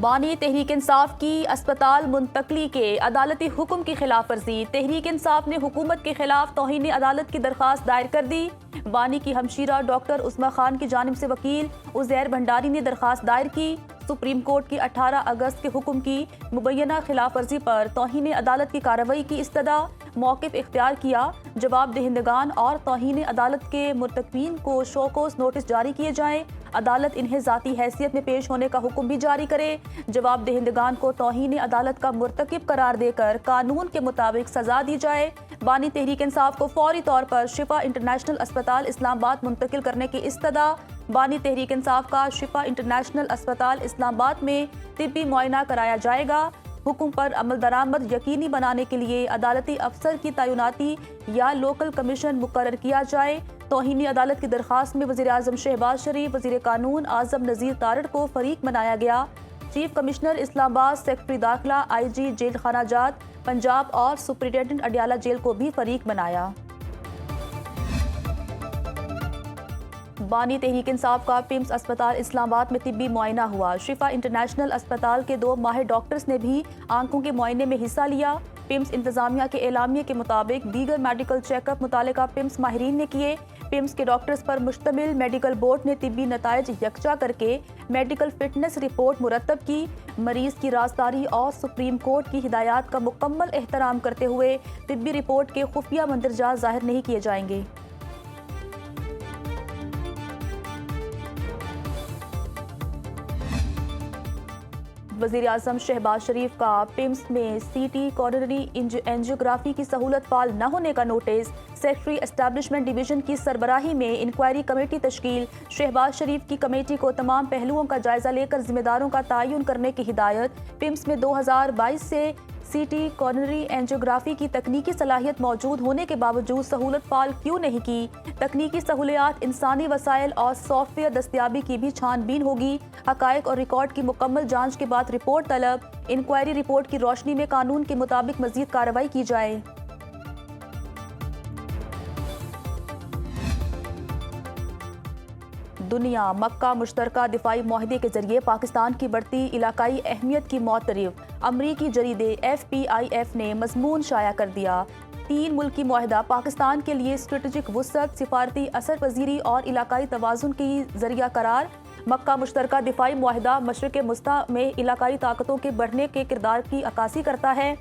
بانی تحریک انصاف کی اسپتال منتقلی کے عدالتی حکم کی خلاف ورزی، تحریک انصاف نے حکومت کے خلاف توہین عدالت کی درخواست دائر کر دی۔ بانی کی ہمشیرہ ڈاکٹر عظمی خان کی جانب سے وکیل عزیر بھنڈاری نے درخواست دائر کی۔ سپریم کورٹ کی 18 اگست کے حکم کی مبینہ خلاف ورزی پر توہین عدالت کی کارروائی کی استدعا، موقف اختیار کیا، جواب دہندگان اور توہین عدالت کے مرتکبین کو شوکوز نوٹس جاری کیے جائیں، عدالت انہیں ذاتی حیثیت میں پیش ہونے کا حکم بھی جاری کرے، جواب دہندگان کو توہین عدالت کا مرتکب قرار دے کر قانون کے مطابق سزا دی جائے۔ بانی تحریک انصاف کو فوری طور پر شفا انٹرنیشنل اسپتال اسلام آباد منتقل کرنے کی استدعا۔ بانی تحریک انصاف کا شفا انٹرنیشنل اسپتال اسلام آباد میں طبی معائنہ کرایا جائے گا۔ حکم پر عمل درآمد یقینی بنانے کے لیے عدالتی افسر کی تعیناتی یا لوکل کمیشن مقرر کیا جائے۔ توہینی عدالت کی درخواست میں وزیر اعظم شہباز شریف، وزیر قانون اعظم نذیر تارڑ کو فریق بنایا گیا۔ چیف کمشنر اسلام آباد، سیکرٹری داخلہ، آئی جی جیل خانہ جات پنجاب اور سپرنٹینڈنٹ اڈیالہ جیل کو بھی فریق بنایا۔ بانی تحریک انصاف کا پمس اسپتال اسلام آباد میں طبی معائنہ ہوا۔ شفا انٹرنیشنل اسپتال کے 2 ماہر ڈاکٹرز نے بھی آنکھوں کے معائنے میں حصہ لیا۔ پمس انتظامیہ کے اعلامیے کے مطابق دیگر میڈیکل چیک اپ متعلقہ پمس ماہرین نے کیے۔ پمس کے ڈاکٹرز پر مشتمل میڈیکل بورڈ نے طبی نتائج یکجا کر کے میڈیکل فٹنس رپورٹ مرتب کی۔ مریض کی رازداری اور سپریم کورٹ کی ہدایات کا مکمل احترام کرتے ہوئے طبی رپورٹ کے خفیہ مندرجات ظاہر نہیں کیے جائیں گے۔ وزیر اعظم شہباز شریف کا پمس میں سی ٹی کورونری اینجیوگرافی کی سہولت فعال نہ ہونے کا نوٹس، سیکرٹری اسٹیبلشمنٹ ڈویژن کی سربراہی میں انکوائری کمیٹی تشکیل، شہباز شریف کی کمیٹی کو تمام پہلوؤں کا جائزہ لے کر ذمہ داروں کا تعین کرنے کی ہدایت۔ پمس میں 2022 سے سی ٹی کورونری اینجیوگرافی کی تکنیکی صلاحیت موجود ہونے کے باوجود سہولت فعال کیوں نہیں کی؟ تکنیکی سہولیات، انسانی وسائل اور سافٹ ویئر دستیابی کی بھی چھان بین ہوگی۔ حقائق اور ریکارڈ کی مکمل جانچ کے بعد رپورٹ طلب، انکوائری رپورٹ کی روشنی میں قانون کے مطابق مزید کارروائی کی جائے۔ دنیا مکہ مشترکہ دفاعی معاہدے کے ذریعے پاکستان کی بڑھتی علاقائی اہمیت کی معترف۔ امریکی جریدے FPIF نے مضمون شائع کر دیا۔ 3 ملکی معاہدہ پاکستان کے لیے اسٹریٹجک وسعت، سفارتی اثر پذیری اور علاقائی توازن کی ذریعہ قرار۔ مکہ مشترکہ دفاعی معاہدہ مشرق وسطی میں علاقائی طاقتوں کے بڑھنے کے کردار کی عکاسی کرتا ہے۔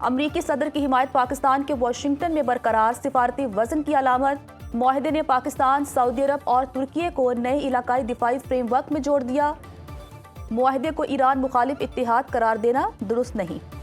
امریکی صدر کی حمایت پاکستان کے واشنگٹن میں برقرار، سفارتی وزن کی علامت۔ معاہدے نے پاکستان، سعودی عرب اور ترکیے کو نئے علاقائی دفاعی فریم ورک میں جوڑ دیا۔ معاہدے کو ایران مخالف اتحاد قرار دینا درست نہیں۔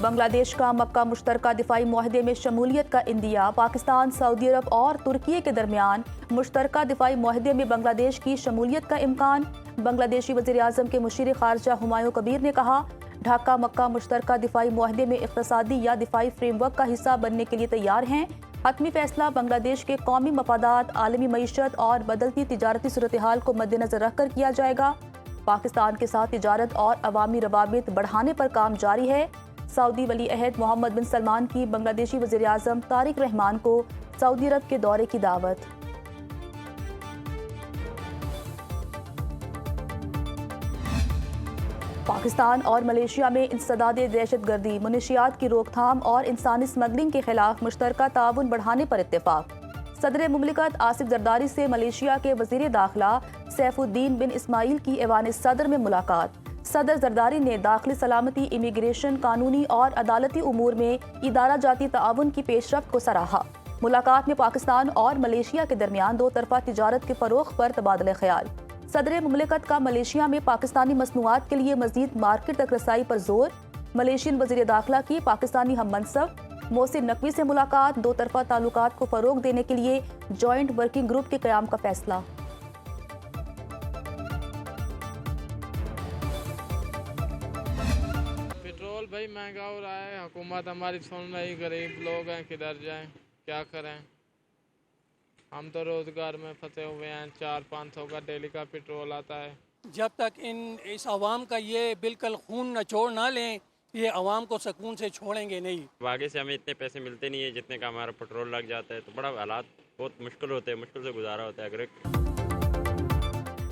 بنگلہ دیش کا مکہ مشترکہ دفاعی معاہدے میں شمولیت کا عندیہ، پاکستان، سعودی عرب اور ترکیے کے درمیان مشترکہ دفاعی معاہدے میں بنگلہ دیش کی شمولیت کا امکان۔ بنگلہ دیشی وزیر اعظم کے مشیر خارجہ ہمایوں کبیر نے کہا، ڈھاکہ مکہ مشترکہ دفاعی معاہدے میں اقتصادی یا دفاعی فریم ورک کا حصہ بننے کے لیے تیار ہیں۔ حتمی فیصلہ بنگلہ دیش کے قومی مفادات، عالمی معیشت اور بدلتی تجارتی صورتحال کو مد نظر رکھ کر کیا جائے گا۔ پاکستان کے ساتھ تجارت اور عوامی روابط بڑھانے پر کام جاری ہے۔ سعودی ولی عہد محمد بن سلمان کی بنگلہ دیشی وزیر اعظم طارق رحمان کو سعودی عرب کے دورے کی دعوت۔ پاکستان اور ملیشیا میں انسداد دہشت گردی، منشیات کی روک تھام اور انسانی اسمگلنگ کے خلاف مشترکہ تعاون بڑھانے پر اتفاق۔ صدر مملکت آصف زرداری سے ملیشیا کے وزیر داخلہ سیف الدین بن اسماعیل کی ایوان صدر میں ملاقات۔ صدر زرداری نے داخلی سلامتی، امیگریشن، قانونی اور عدالتی امور میں ادارہ جاتی تعاون کی پیش رفت کو سراہا۔ ملاقات میں پاکستان اور ملیشیا کے درمیان 2 طرفہ تجارت کے فروغ پر تبادلہ خیال۔ صدر مملکت کا ملیشیا میں پاکستانی مصنوعات کے لیے مزید مارکیٹ تک رسائی پر زور۔ ملیشین وزیر داخلہ کی پاکستانی ہم منصب محسن نقوی سے ملاقات، 2 طرفہ تعلقات کو فروغ دینے کے لیے جوائنٹ ورکنگ گروپ کے قیام کا فیصلہ۔ پیٹرول بھائی مہنگا ہو رہا ہے، حکومت ہماری سن رہی، غریب لوگ ہیں کدھر جائیں، کیا کریں؟ ہم تو روزگار میں پھنسے ہوئے ہیں، 400-500 کا ڈیلی کا پیٹرول آتا ہے۔ جب تک اس عوام کا یہ بالکل خون نچوڑ نہ لیں، یہ عوام کو سکون سے چھوڑیں گے نہیں۔ آگے سے ہمیں اتنے پیسے ملتے نہیں ہیں جتنے کا ہمارا پیٹرول لگ جاتا ہے، تو بڑا حالات بہت مشکل ہوتے ہیں، مشکل سے گزارا ہوتا ہے۔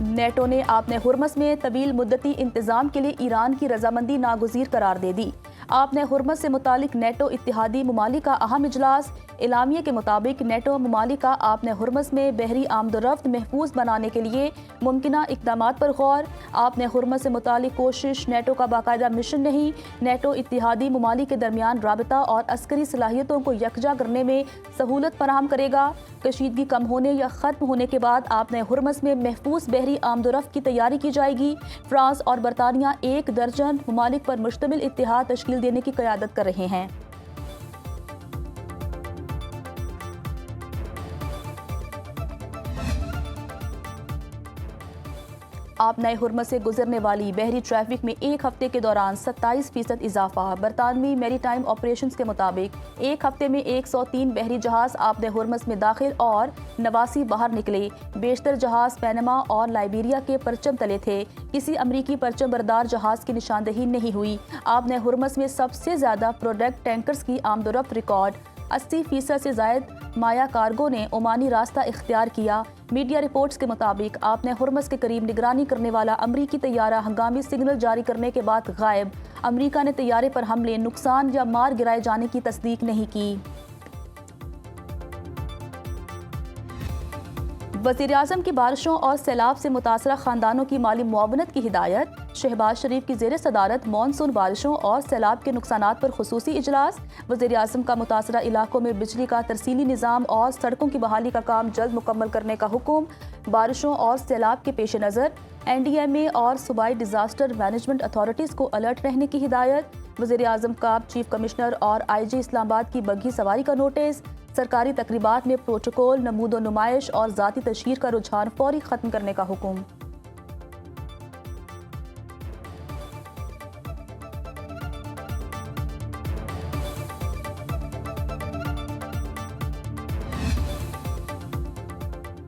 نیٹو نے آپ نے ہرمز میں طویل مدتی انتظام کے لیے ایران کی رضامندی ناگزیر قرار دے دی۔ آپ نے ہرمز سے متعلق نیٹو اتحادی ممالک کا اہم اجلاس۔ اعلامیے کے مطابق نیٹو ممالک کا آپ نے ہرمز میں بحری آمد و رفت محفوظ بنانے کے لیے ممکنہ اقدامات پر غور۔ آپ نے ہرمز سے متعلق کوشش نیٹو کا باقاعدہ مشن نہیں، نیٹو اتحادی ممالک کے درمیان رابطہ اور عسکری صلاحیتوں کو یکجا کرنے میں سہولت فراہم کرے گا۔ کشیدگی کم ہونے یا ختم ہونے کے بعد آپ نے ہرمز میں محفوظ بحری آمد و رفت کی تیاری کی جائے گی۔ فرانس اور برطانیہ 1 درجن ممالک پر مشتمل اتحاد تشکیل دینے کی قیادت کر رہے ہیں۔ آپ نئے ہرمز سے گزرنے والی بحری ٹریفک میں 1 ہفتے کے دوران 27% اضافہ۔ برطانوی میری ٹائم آپریشنز کے مطابق 1 ہفتے میں 103 بحری جہاز آپ نے ہرمز میں داخل اور 89 باہر نکلے۔ بیشتر جہاز پینما اور لائبیریا کے پرچم تلے تھے۔ کسی امریکی پرچم بردار جہاز کی نشاندہی نہیں ہوئی۔ آپ نے ہرمز میں سب سے زیادہ پروڈکٹ ٹینکرز کی آمد و رفت ریکارڈ۔ 80% سے زائد مایا کارگو نے عمانی راستہ اختیار کیا۔ میڈیا رپورٹس کے مطابق آپ نے ہرمز کے قریب نگرانی کرنے والا امریکی طیارہ ہنگامی سگنل جاری کرنے کے بعد غائب۔ امریکہ نے طیارے پر حملے، نقصان یا مار گرائے جانے کی تصدیق نہیں کی۔ وزیراعظم کی بارشوں اور سیلاب سے متاثرہ خاندانوں کی مالی معاونت کی ہدایت۔ شہباز شریف کی زیر صدارت مانسون بارشوں اور سیلاب کے نقصانات پر خصوصی اجلاس۔ وزیراعظم کا متاثرہ علاقوں میں بجلی کا ترسیلی نظام اور سڑکوں کی بحالی کا کام جلد مکمل کرنے کا حکم۔ بارشوں اور سیلاب کے پیش نظر NDMA اور صوبائی ڈیزاسٹر مینجمنٹ اتھارٹیز کو الرٹ رہنے کی ہدایت۔ وزیراعظم کا چیف کمشنر اور IG اسلام آباد کی بگھی سواری کا نوٹس۔ سرکاری تقریبات میں پروٹوکول، نمود و نمائش اور ذاتی تشہیر کا رجحان فوری ختم کرنے کا حکم۔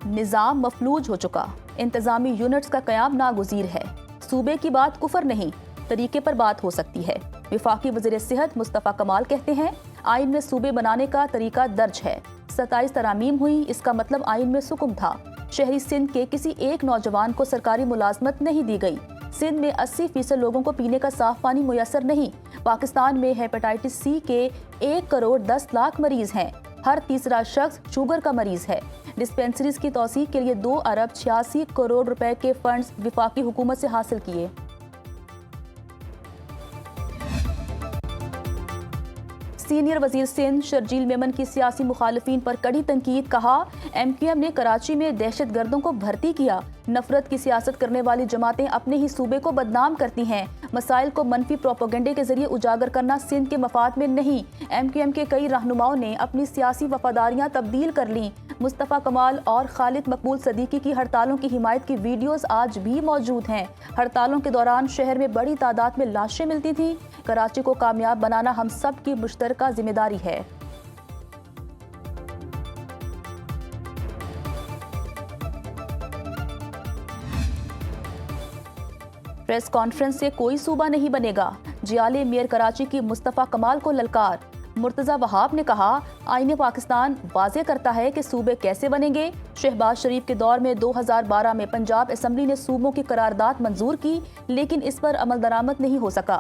نظام مفلوج ہو چکا، انتظامی یونٹس کا قیام ناگزیر ہے۔ صوبے کی بات کفر نہیں، طریقے پر بات ہو سکتی ہے۔ وفاقی وزیر صحت مصطفیٰ کمال کہتے ہیں آئین میں صوبے بنانے کا طریقہ درج ہے۔ 27 ترامیم ہوئی، اس کا مطلب آئین میں سکم تھا۔ شہری سندھ کے کسی ایک نوجوان کو سرکاری ملازمت نہیں دی گئی۔ سندھ میں 80% لوگوں کو پینے کا صاف پانی میسر نہیں۔ پاکستان میں ہیپاٹائٹس C کے 1 کروڑ 10 لاکھ مریض ہیں۔ ہر تیسرا شخص شوگر کا مریض ہے۔ ڈسپینسریز کی توسیع کے لیے 2 ارب 86 کروڑ روپے کے فنڈز وفاقی حکومت سے حاصل کیے۔ سینئر وزیر سندھ شرجیل میمن کی سیاسی مخالفین پر کڑی تنقید، کہا MQM نے کراچی میں دہشت گردوں کو بھرتی کیا۔ نفرت کی سیاست کرنے والی جماعتیں اپنے ہی صوبے کو بدنام کرتی ہیں۔ مسائل کو منفی پروپیگنڈے کے ذریعے اجاگر کرنا سندھ کے مفاد میں نہیں۔ MQM کے کئی رہنماؤں نے اپنی سیاسی وفاداریاں تبدیل کر لیں۔ مصطفیٰ کمال اور خالد مقبول صدیقی کی ہڑتالوں کی حمایت کی ویڈیوز آج بھی موجود ہیں۔ ہڑتالوں کے دوران شہر میں بڑی تعداد میں لاشیں ملتی تھیں۔ کراچی کو کامیاب بنانا ہم سب کی مشترکہ ذمہ داری ہے۔ پریس کانفرنس سے کوئی صوبہ نہیں بنے گا، جیالے میئر کراچی کی مصطفیٰ کمال کو للکار۔ مرتضی وہاب نے کہا آئین پاکستان واضح کرتا ہے کہ صوبے کیسے بنیں گے۔ شہباز شریف کے دور میں 2012 میں پنجاب اسمبلی نے صوبوں کی قرارداد منظور کی، لیکن اس پر عمل درآمد نہیں ہو سکا۔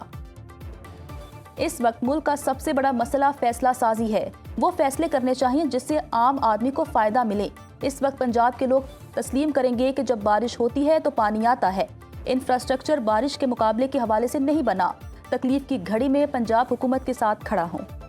اس وقت ملک کا سب سے بڑا مسئلہ فیصلہ سازی ہے۔ وہ فیصلے کرنے چاہیے جس سے عام آدمی کو فائدہ ملے۔ اس وقت پنجاب کے لوگ تسلیم کریں گے کہ جب بارش ہوتی ہے تو پانی آتا ہے۔ انفراسٹرکچر بارش کے مقابلے کے حوالے سے نہیں بنا۔ تکلیف کی گھڑی میں پنجاب حکومت کے ساتھ کھڑا ہوں۔